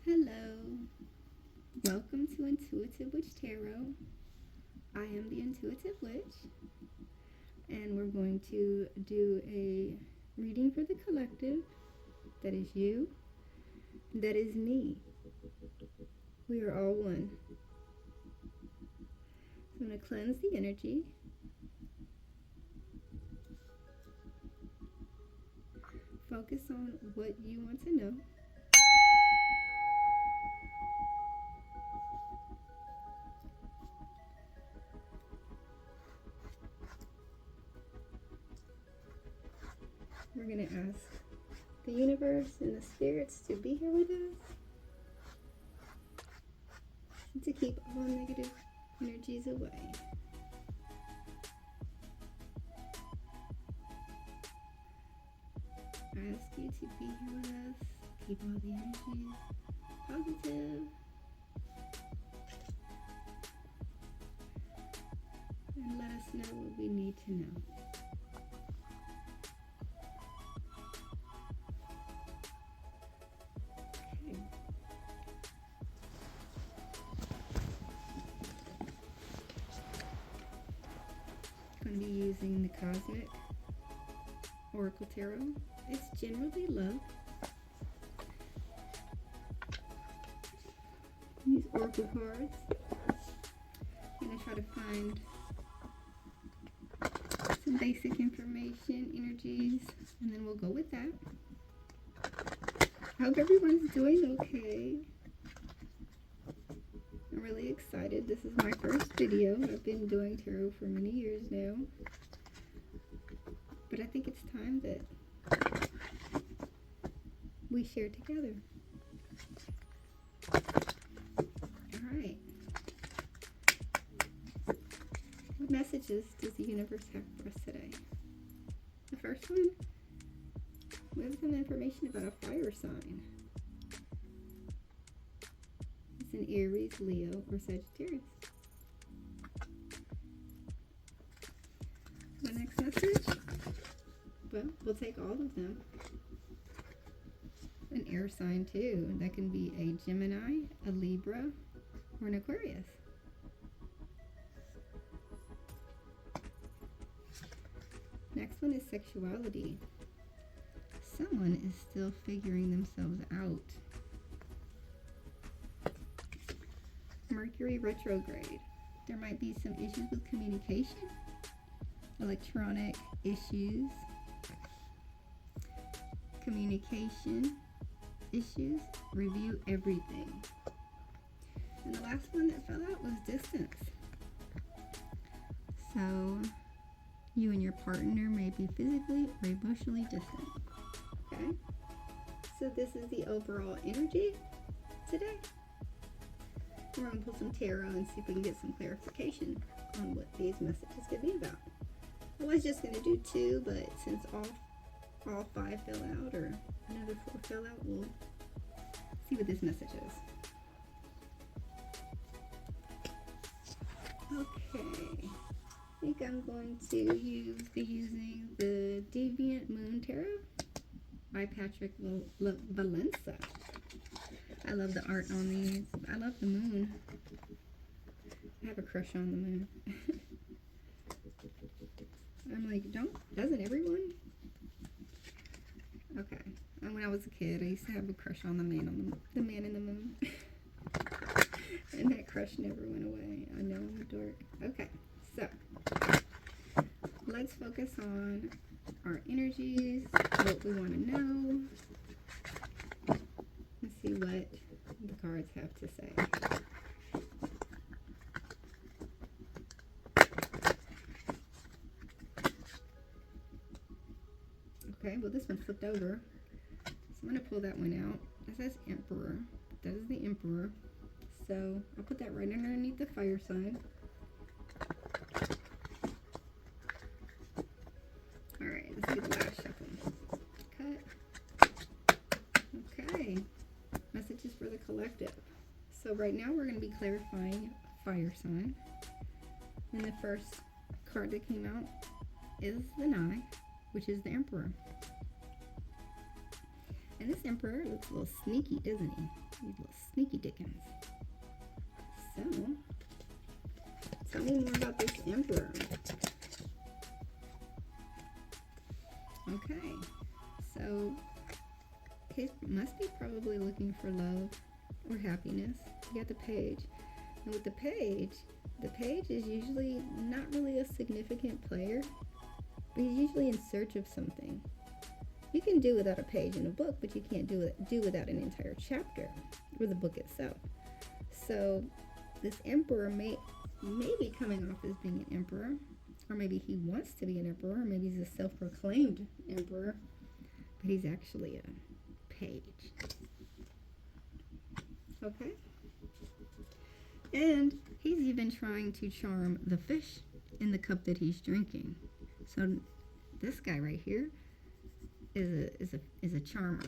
Hello, welcome to Intuitive Witch Tarot. I am the Intuitive Witch, and we're going to do a reading for the collective. That is you, that is me. We are all one. I'm going to cleanse the energy. Focus on what you want to know. We're going to ask the universe and the spirits to be here with us and to keep all negative energies away. I ask you to be here with us, keep all the energies positive, and let us know what we need to know. Okay. I'm going to be using the Cosmic Oracle Tarot. It's generally love. These oracle cards. I'm going to try to find some basic information, energies, and then we'll go with that. I hope everyone's doing okay. I'm really excited. This is my first video. I've been doing tarot for many years now. But I think it's time that we share together. Alright. What messages does the universe have for us today? The first one, we have some information about a fire sign. It's an Aries, Leo, or Sagittarius. The next message, well, we'll take all of them. An air sign too. That can be a Gemini, a Libra, or an Aquarius. Next one is sexuality. Someone is still figuring themselves out. Mercury retrograde. There might be some issues with communication, electronic issues, communication issues. Review everything. And the last one that fell out was distance. So you and your partner may be physically or emotionally distant. Okay? So this is the overall energy today. We're going to pull some tarot and see if we can get some clarification on what these messages could be about. I was just going to do 2, but since all 5 fell out, or another 4 fell out, we'll see what this message is. Okay. I think I'm going to be using the Deviant Moon Tarot by Patrick Valencia. I love the art on these. I love the moon. I have a crush on the moon. I'm like, doesn't everyone? Okay. And when I was a kid, I used to have a crush on the man in the moon. And that crush never went away. I know I'm a dork. Okay, so let's focus on our energies, what we want to know. Let's see what the cards have to say. Okay, well this one flipped over. So I'm going to pull that one out. It says Emperor. That is the Emperor. So I'll put that right underneath the fire sign. Alright, let's do the last shuffle. Cut. Okay. Messages for the collective. So right now we're going to be clarifying fire sign. And the first card that came out is the 9, which is the Emperor. And this emperor looks a little sneaky, doesn't he? He's a little sneaky Dickens. So, tell me more about this emperor. Okay, so he must be probably looking for love or happiness. You got the page. And with the page is usually not really a significant player, but he's usually in search of something. You can do without a page in a book, but you can't do without an entire chapter or the book itself. So this emperor may be coming off as being an emperor, or maybe he wants to be an emperor, or maybe he's a self-proclaimed emperor, but he's actually a page. Okay? And he's even trying to charm the fish in the cup that he's drinking. So this guy right here is a charmer.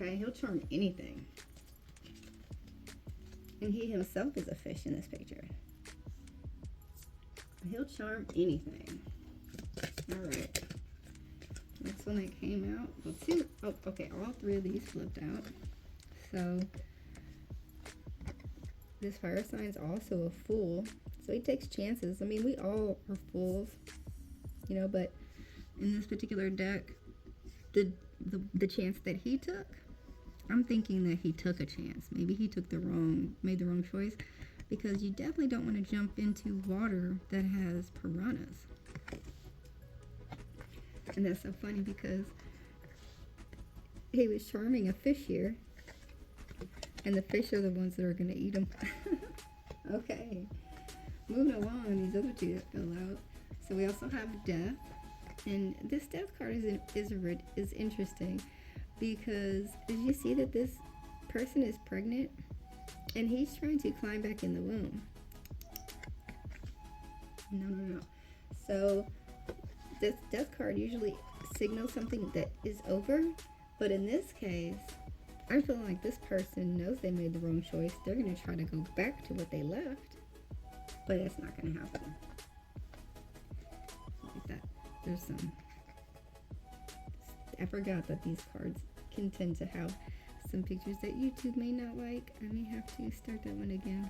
Okay, he'll charm anything. And he himself is a fish in this picture. He'll charm anything. All right. Next one that came out. Well, two. Oh, okay. All three of these flipped out. So this fire sign is also a fool. So he takes chances. I mean, we all are fools, you know. But in this particular deck, the chance that he took, I'm thinking that he took a chance. Maybe he made the wrong choice, because you definitely don't want to jump into water that has piranhas. And that's so funny because he was charming a fish here, and the fish are the ones that are going to eat him. Okay, moving along, these other two that fell out. So we also have death, and this death card is interesting because as you see that this person is pregnant, and he's trying to climb back in the womb. No. So this death card usually signals something that is over, but in this case, I feel like this person knows they made the wrong choice. They're going to try to go back to what they left, but it's not going to happen. Like that. There's some... I forgot that these cards can tend to have some pictures that YouTube may not like. I may have to start that one again.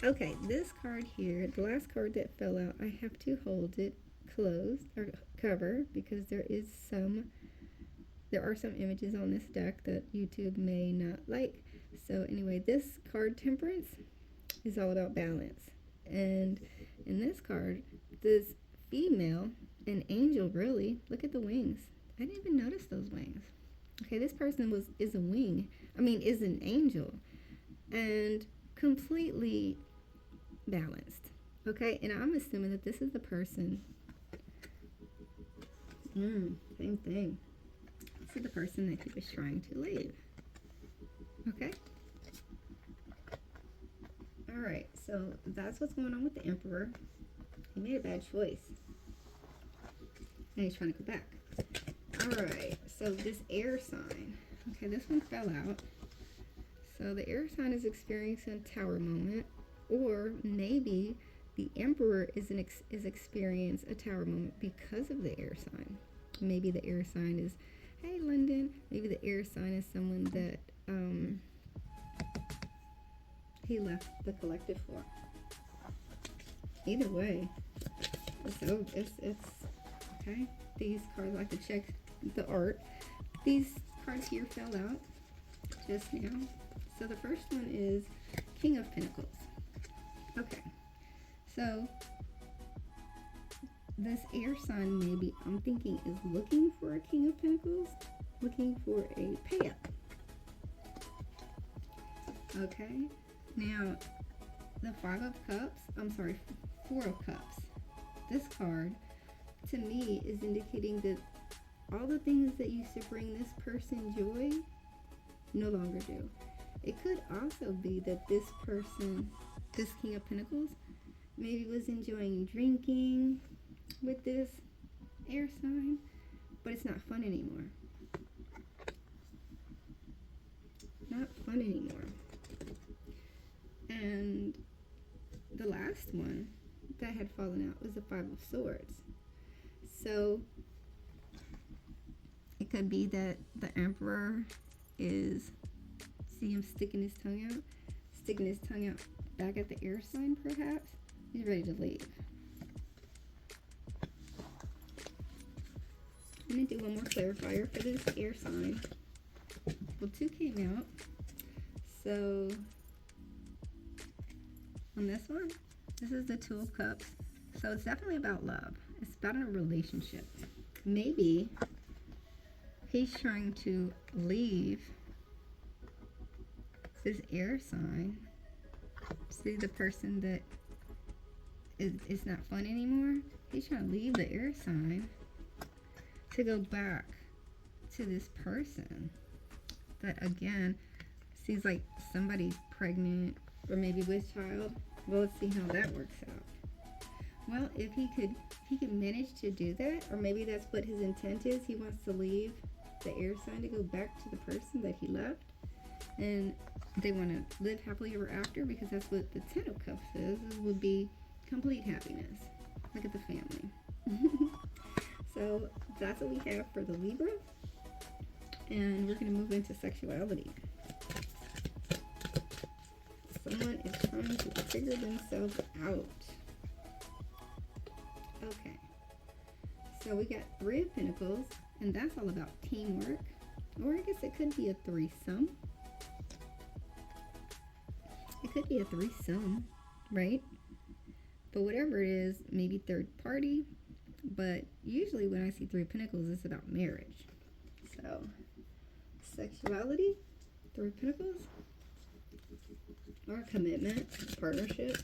Okay, this card here, the last card that fell out, I have to hold it closed or cover because there are some images on this deck that YouTube may not like. So anyway, this card, Temperance, is all about balance. And in this card, this female, an angel really, look at the wings. I didn't even notice those wings. Okay, this person is an angel, and completely balanced. Okay, and I'm assuming that this is the person. Same thing. This is the person that he was trying to leave. Okay. All right, so that's what's going on with the Emperor. He made a bad choice. Now he's trying to go back. All right, so this air sign. Okay, this one fell out. So the air sign is experiencing a tower moment, or maybe the Emperor is experiencing a tower moment because of the air sign. Maybe the air sign is, hey London. Maybe the air sign is someone that he left the collective for. Either way, it's okay. These cards, I like to check the art. These cards here fell out just now. So the first one is King of Pentacles. Okay, so this air sign maybe I'm thinking is looking for a King of Pentacles, looking for a payout. Okay, now the Four of Cups. This card to me is indicating that all the things that used to bring this person joy no longer do. It could also be that this person, this King of Pentacles, maybe was enjoying drinking with this air sign, but it's not fun anymore. Not fun anymore. And the last one that had fallen out was the Five of Swords. So it could be that the Emperor is, see him sticking his tongue out back at the air sign perhaps. He's ready to leave. I'm going to do one more clarifier for this air sign. Well, 2 came out. So, on this one, this is the Two of Cups. So it's definitely about love. It's about a relationship. Maybe he's trying to leave this air sign. See the person that is not fun anymore? He's trying to leave the air sign to go back to this person that, again, seems like somebody's pregnant or maybe with child. Well, let's see how that works out. Well, if he could manage to do that, or maybe that's what his intent is. He wants to leave the air sign to go back to the person that he left, and they want to live happily ever after, because that's what the Ten of Cups is. It would be complete happiness. Look at the family. So that's what we have for the Libra, and we're going to move into sexuality. Someone is trying to figure themselves out. Okay, so we got 3 of Pentacles, and that's all about teamwork, or I guess it could be a threesome. It could be a threesome, right? But whatever it is, maybe third party, but usually when I see 3 of Pentacles, it's about marriage. So, sexuality, 3 of Pentacles, or commitment, partnership.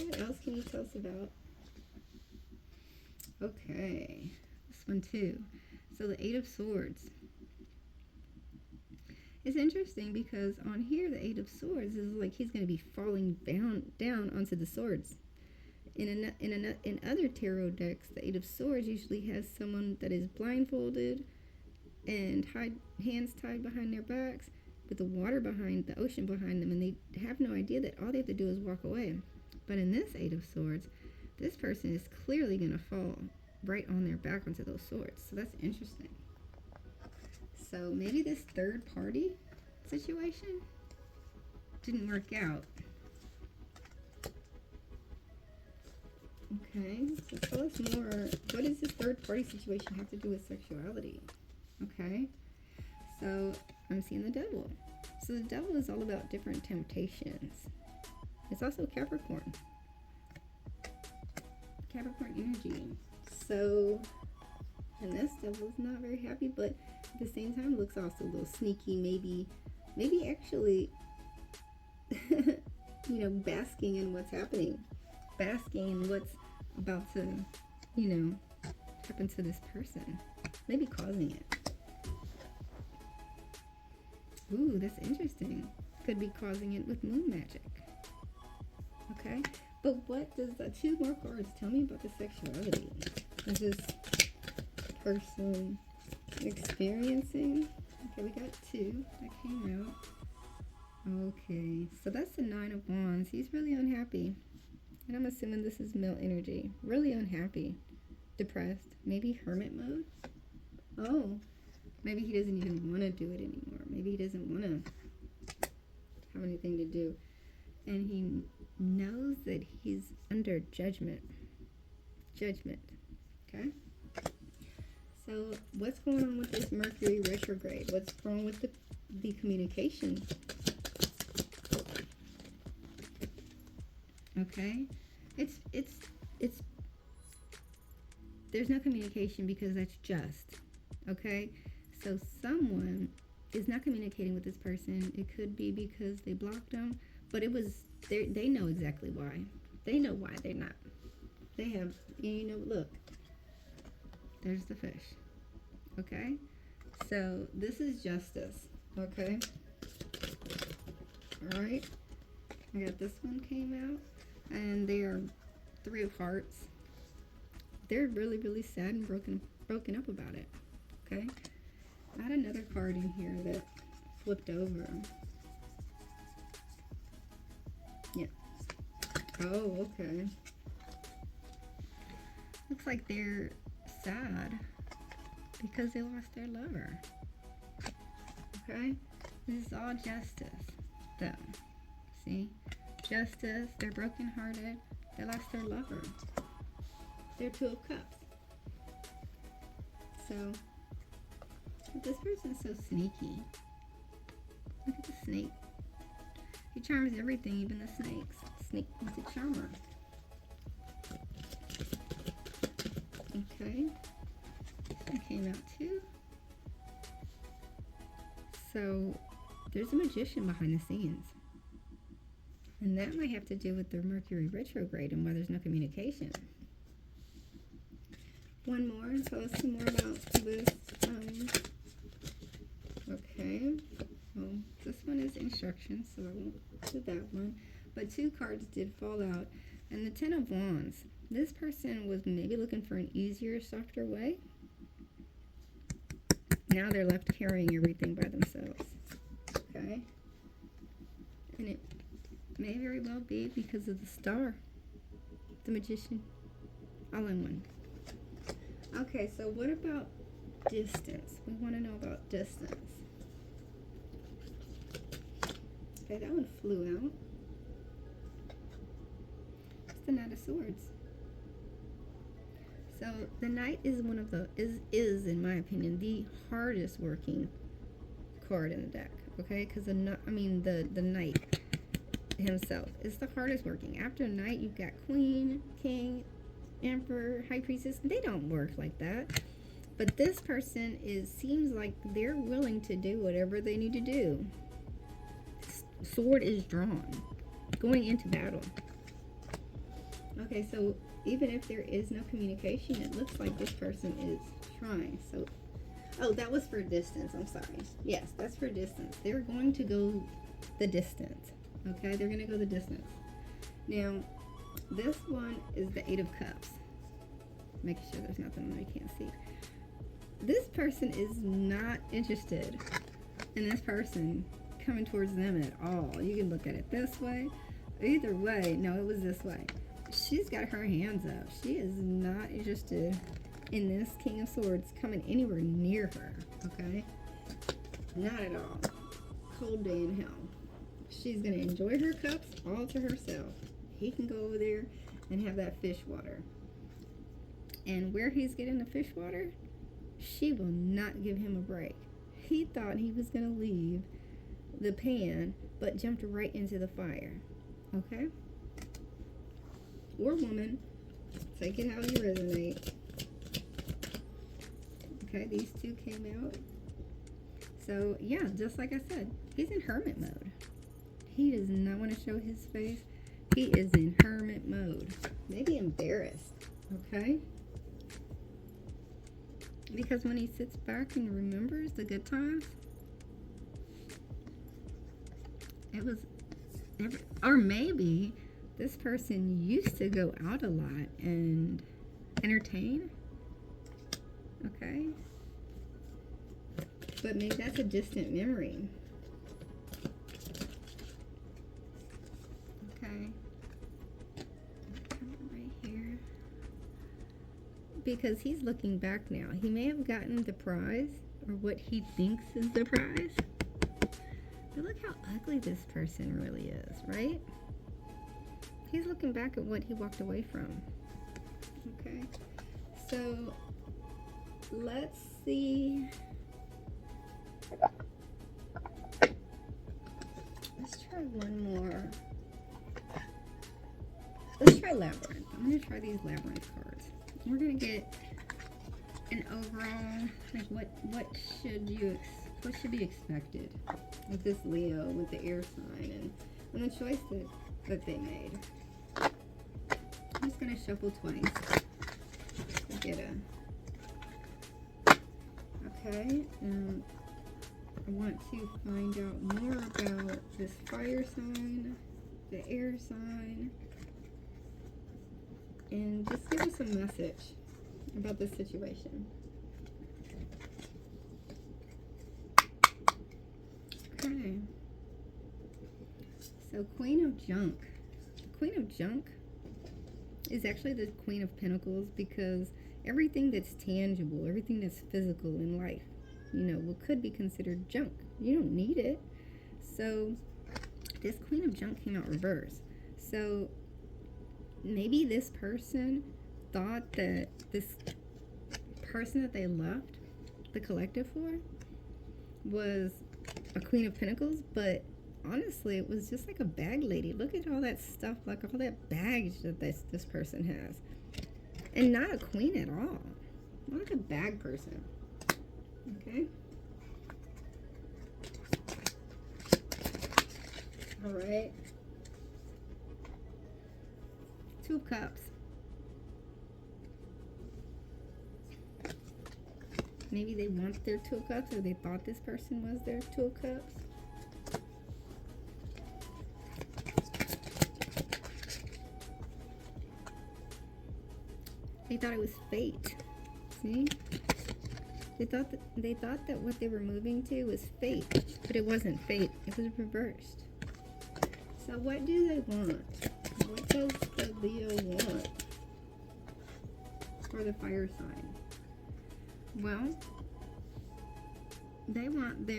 What else can you tell us about? Okay, this one too. So the 8 of Swords. It's interesting because on here, the 8 of Swords is like he's going to be falling down onto the swords. In other tarot decks, the 8 of Swords usually has someone that is blindfolded and hands tied behind their backs, with the water behind, the ocean behind them, and they have no idea that all they have to do is walk away. But in this 8 of Swords, this person is clearly going to fall right on their back onto those swords. So that's interesting. So maybe this third party situation didn't work out. Okay, so tell us more. What does this third party situation have to do with sexuality? Okay, so I'm seeing the Devil. So the Devil is all about different temptations. It's also Capricorn energy. So, and this Devil is not very happy, but at the same time looks also a little sneaky. Maybe actually, basking in what's happening, basking in what's about to, happen to this person. Maybe causing it. Ooh, that's interesting. Could be causing it with moon magic. Okay, but what does the 2 more cards tell me about the sexuality? Is this person experiencing? Okay, we got 2 that came out. Okay, so that's the 9 of Wands. He's really unhappy. And I'm assuming this is male energy. Really unhappy. Depressed. Maybe hermit mode? Oh, maybe he doesn't even want to do it anymore. Maybe he doesn't want to have anything to do. And he knows that he's under judgment. Okay? So what's going on with this Mercury retrograde? What's wrong with the communication? Okay? It's there's no communication because that's just. Okay? So someone is not communicating with this person. It could be because they blocked them, but it was they know exactly why. They know why they're not. They have, look. There's the fish. Okay? So this is justice. Okay? Alright? I got this one came out. And they are 3 of Hearts. They're really, really sad and broken up about it. Okay? I had another card in here that flipped over. Yeah. Oh, okay. Looks like sad because they lost their lover. Okay? This is all justice, though. See? Justice, they're brokenhearted, they lost their lover. They're Two of Cups. So, this person's so sneaky. Look at the snake. He charms everything, even the snakes. Snake is a charmer. Okay. That came out too. So, there's a magician behind the scenes. And that might have to do with the Mercury retrograde and why there's no communication. One more, and tell us some more about this. Okay. Well, this one is instructions, so I won't do that one. But two cards did fall out. And the Ten of Wands. This person was maybe looking for an easier, softer way. Now they're left carrying everything by themselves. Okay. And it may very well be because of the star. The magician. All in one. Okay, so what about distance? We want to know about distance. Okay, that one flew out. It's the Knight of Swords. So the Knight is one of the is in my opinion the hardest working card in the deck. Okay, because the Knight himself is the hardest working. After Knight, you've got Queen, King, Emperor, High Priestess. They don't work like that. But this person seems like they're willing to do whatever they need to do. Sword is drawn, going into battle. Okay, so even if there is no communication, it looks like this person is trying. So, oh, that was for distance. I'm sorry. Yes, that's for distance. They're going to go the distance. Okay, they're going to go the distance. Now, this one is the Eight of Cups. Making sure there's nothing that I can't see. This person is not interested in this person coming towards them at all. You can look at it this way. Either way, no, it was this way. She's got her hands up. She is not interested in this King of Swords coming anywhere near her. Okay? Not at all. Cold day in hell. She's going to enjoy her cups all to herself. He can go over there and have that fish water. And where he's getting the fish water, she will not give him a break. He thought he was going to leave the pan, but jumped right into the fire. Okay? Or woman, take it how you resonate. Okay, these two came out. So, yeah, just like I said, he's in hermit mode. He does not want to show his face. He is in hermit mode. Maybe embarrassed. Okay? Because when he sits back and remembers the good times, it was, or maybe this person used to go out a lot and entertain. Okay? But maybe that's a distant memory. Okay. Right here. Because he's looking back now. He may have gotten the prize, or what he thinks is the prize. But look how ugly this person really is, right? He's looking back at what he walked away from. Okay. So, let's see. Let's try one more. Let's try Labyrinth. I'm going to try these Labyrinth cards. We're going to get an overall, like what should be expected with this Leo, with the air sign, and the choice that they made. I'm just going to shuffle twice to get okay, I want to find out more about this fire sign, the air sign, and just give us a message about this situation. Okay. So Queen of Junk. The Queen of Junk is actually the Queen of Pentacles because everything that's tangible, everything that's physical in life, what could be considered junk. You don't need it. So this Queen of Junk came out reverse. So maybe this person thought that this person that they left the collective for was a Queen of Pentacles, but honestly, it was just like a bag lady. Look at all that stuff, like all that baggage that this person has. And not a queen at all. Not like a bag person. Okay? Alright. Two of Cups. Maybe they want their Two of Cups, or they thought this person was their Two of Cups. They thought it was fate. See? They thought that what they were moving to was fate, but it wasn't fate. It was reversed. So what do they want? What does the Leo want for the fire sign? Well, they want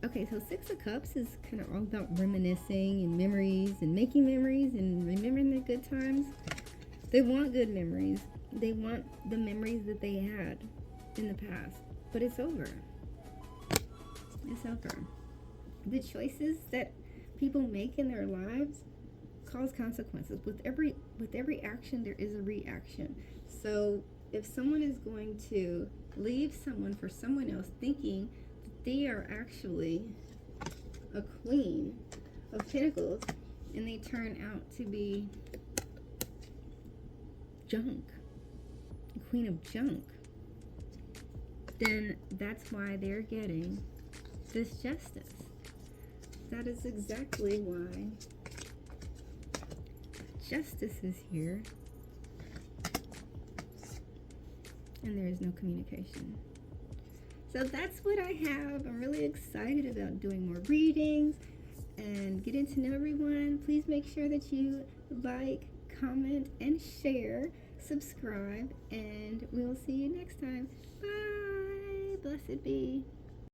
okay, so Six of Cups is kind of all about reminiscing and memories and making memories and remembering the good times. They want good memories. They want the memories that they had in the past. But it's over. It's over. The choices that people make in their lives cause consequences. With every action, there is a reaction. So if someone is going to leave someone for someone else thinking that they are actually a Queen of Pentacles, and they turn out to be junk, a Queen of Junk, then that's why they're getting this justice. That is exactly why justice is here, and there is no communication. So that's what I have. I'm really excited about doing more readings and getting to know everyone. Please make sure that you like, comment, and share. Subscribe, and we'll see you next time. Bye. Blessed be.